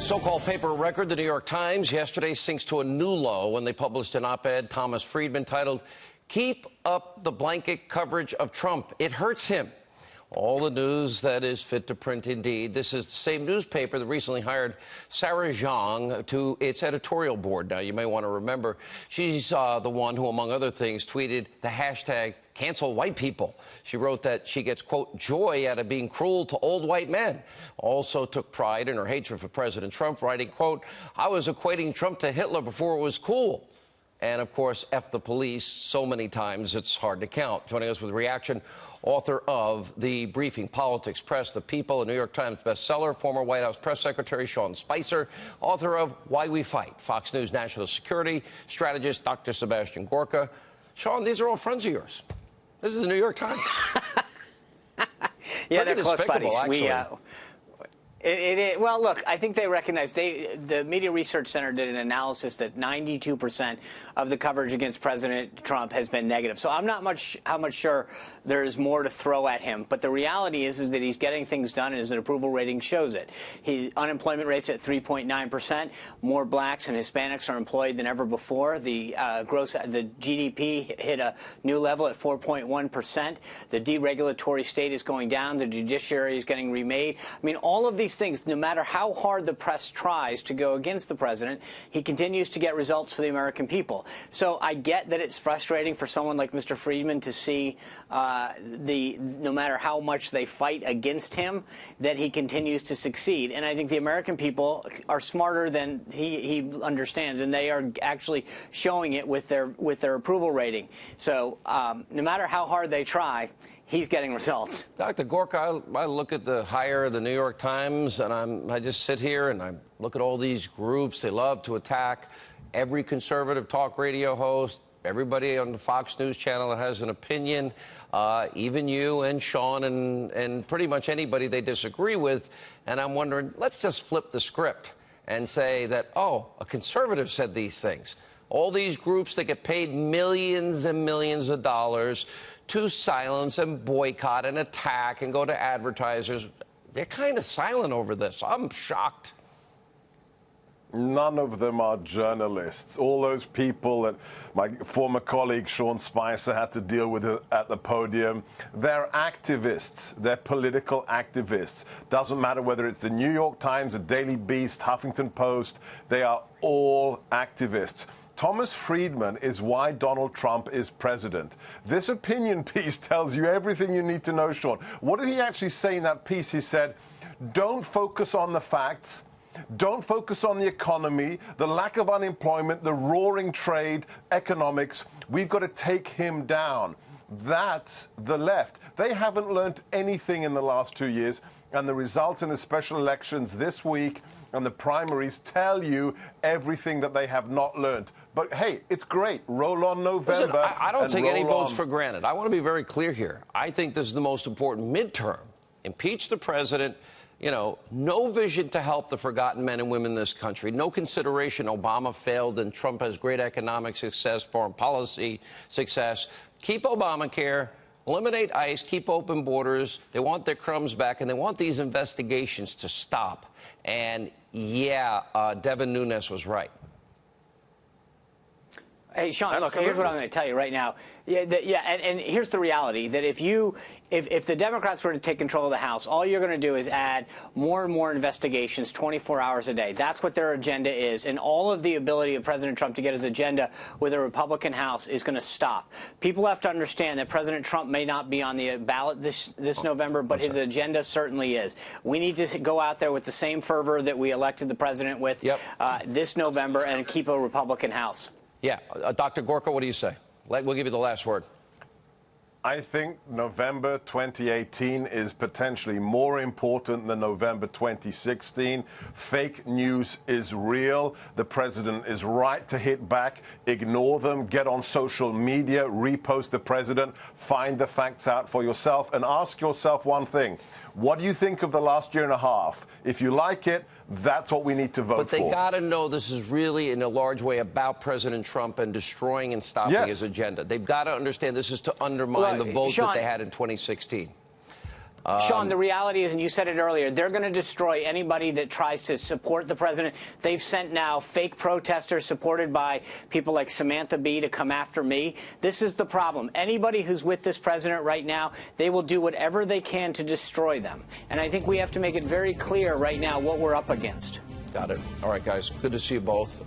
So-called paper record, the New York Times, yesterday sinks to a new low when they published an op-ed, Thomas Friedman, titled, "Keep Up the Blanket Coverage of Trump. It Hurts Him." All the news that is fit to print, indeed. This is the same newspaper that recently hired Sarah Zhang to its editorial board. Now, you may want to remember, she's the one who, among other things, tweeted the hashtag cancel white people. She wrote that she gets, quote, joy out of being cruel to old white men. Also took pride in her hatred for President Trump, writing, quote, "I was equating Trump to Hitler before it was cool." And, of course, F the police so many times it's hard to count. Joining us with reaction, author of The Briefing, Politics, Press, The People, a New York Times bestseller, former White House press secretary Sean Spicer, author of Why We Fight, Fox News national security strategist Dr. Sebastian Gorka. Sean, these are all friends of yours. This is the New York Times. Yeah, they're close buddies. Actually. Well, look, I think they recognize the Media Research Center did an analysis that 92% of the coverage against President Trump has been negative. So I'm not how much sure there's more to throw at him. But the reality is that he's getting things done, and his approval rating shows it. Unemployment rate's at 3.9%. More blacks and Hispanics are employed than ever before. The GDP hit a new level at 4.1%. The deregulatory state is going down. The judiciary is getting remade. I mean, all of these things, no matter how hard the press tries to go against the president, he continues to get results for the American people. So I get that it's frustrating for someone like Mr. Friedman to see no matter how much they fight against him, that he continues to succeed. And I think the American people are smarter than he understands, and they are actually showing it with their approval rating. So no matter how hard they try, he's getting results. Dr. Gorka, I look at the hire of the New York Times, and I just sit here and I look at all these groups. They love to attack every conservative talk radio host, everybody on the Fox News channel that has an opinion, even you and Sean and pretty much anybody they disagree with. And I'm wondering, let's just flip the script and say that, oh, a conservative said these things. All these groups that get paid millions and millions of dollars to silence and boycott and attack and go to advertisers, they're kind of silent over this. I'm shocked. None of them are journalists. All those people that my former colleague Sean Spicer had to deal with at the podium, they're activists. They're political activists. Doesn't matter whether it's the New York Times, the Daily Beast, Huffington Post, they are all activists. Thomas Friedman is why Donald Trump is president. This opinion piece tells you everything you need to know, Sean. What did he actually say in that piece? He said, don't focus on the facts. Don't focus on the economy, the lack of unemployment, the roaring trade, economics. We've got to take him down. That's the left. They haven't learned anything in the last 2 years, and the results in the special elections this week and the primaries tell you everything that they have not learned. But, hey, it's great. Roll on November. Listen, I don't take any votes for granted. I want to be very clear here. I think this is the most important midterm. Impeach the president. You know, no vision to help the forgotten men and women in this country. No consideration. Obama failed and Trump has great economic success, foreign policy success. Keep Obamacare. Eliminate ICE, keep open borders. They want their crumbs back, and they want these investigations to stop. And, yeah, Devin Nunes was right. Hey, Sean, look, here's what I'm going to tell you right now. And here's the reality, that if the Democrats were to take control of the House, all you're going to do is add more and more investigations 24 hours a day. That's what their agenda is. And all of the ability of President Trump to get his agenda with a Republican House is going to stop. People have to understand that President Trump may not be on the ballot this November, but his agenda certainly is. We need to go out there with the same fervor that we elected the president with this November and keep a Republican House. Yeah. Dr. Gorka, what do you say? We'll give you the last word. I think November 2018 is potentially more important than November 2016. Fake news is real. The president is right to hit back. Ignore them. Get on social media. Repost the president. Find the facts out for yourself and ask yourself one thing. What do you think of the last year and a half? If you like it, that's what we need to vote for. But they got to know this is really, in a large way, about President Trump and destroying and stopping his agenda. They've got to understand this is to undermine the vote that they had in 2016. Sean, the reality is, and you said it earlier, they're going to destroy anybody that tries to support the president. They've sent now fake protesters supported by people like Samantha Bee to come after me. This is the problem. Anybody who's with this president right now, they will do whatever they can to destroy them. And I think we have to make it very clear right now what we're up against. Got it. All right, guys. Good to see you both.